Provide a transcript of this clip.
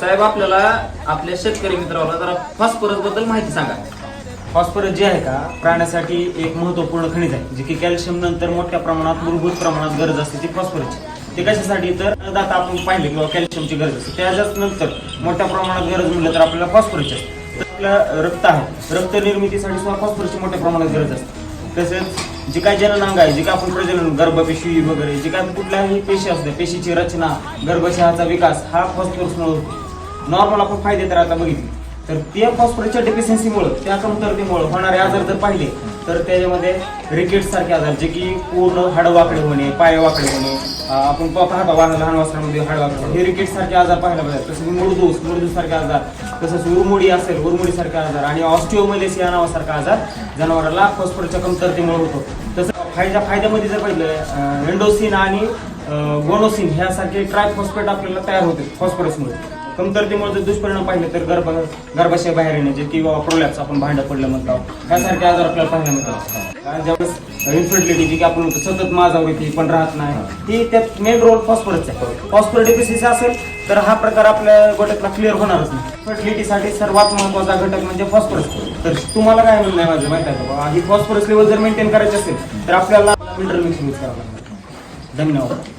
साहेब आपल्याला आपल्या शेतकरी मित्राला जरा फॉस्फरस बद्दल माहिती सांगा. फॉस्फरस जे आहे का प्राण्यासाठी एक महत्त्वपूर्ण खनिज आहे, जे की कॅल्शियम नंतर मोठ्या प्रमाणात मूलभूत प्रमाणात गरज असते ती फॉस्फरसची. ते कशासाठी तर दाता आपण पाहिले किंवा कॅल्शियमची गरज असते, त्याच्याच नंतर मोठ्या प्रमाणात गरज म्हटलं तर आपल्याला फॉस्फरसची असते. तर आपलं रक्त आहे, रक्त निर्मितीसाठी सुद्धा फॉस्फरसची मोठ्या प्रमाणात गरज असते. तसेच जे काही जननांग आहे, जे काय आपण प्रजनन गर्भपेशी वगैरे जे काय कुठल्याही पेशी असते, पेशीची रचना गर्भाशयाचा विकास हा फॉस्फरसमुळे होतो. नॉर्मल आपण फायदे तर आता बघितले, तर त्या फॉस्फरसच्या डेफिशियन्सीमुळे त्या कमतरतेमुळे होणारे आजार जर पाहिले तर त्याच्यामध्ये रिकेट्स सारखे आजार, जे की पूर्ण हाड वाकडे होणे, पाय वाकडे होणे, आपण पाहतो लहान वासरामध्ये हाड वाकडे, हे रिकेट्स सारखे आजार पाहायला पाहिजे. तसंच मुरदूस सारखे आजार, तसंच उरमुडी असेल उरमुडी सारखे आजार, आणि ऑस्टिओमलेसिया नावासारखा आजार जनावराला फॉस्फरसच्या कमतरतेमुळे होतो. तसं फायद्यामध्ये जर पाहिलं एंडोसिन आणि गोनोसिन ह्यासारखे ट्रायफॉस्फेट आपल्याला तयार होते फॉस्फरसमुळे. कमतरतेमुळे जर दुष्परिणाम पाहिले तर गर्भाशय बाहेर येणे, जे किंवा प्रोलॅप्स आपण भांडं पडलं म्हणतो, ह्यासारखे आजार आपल्याला पाहायला मिळतात. ज्यावेळेस इन्फर्टिलिटी जी की आपण सतत माझावर येते पण राहत नाही, ती त्यात मेन रोल फॉस्फरसचा आहे. फॉस्फरस डेफिशियन्सी असेल तर हा प्रकार आपल्या गोट्यातला क्लिअर होणारच नाही. फर्टिलिटीसाठी सर्वात महत्त्वाचा घटक म्हणजे फॉस्फरस. तर तुम्हाला काय म्हणणं आहे माझं माहिती आहे का, ही फॉस्फरस लेवल जर मेंटेन करायची असेल तर आपल्याला मिनरल मिक्स यूज करावं लागणार. धन्यवाद.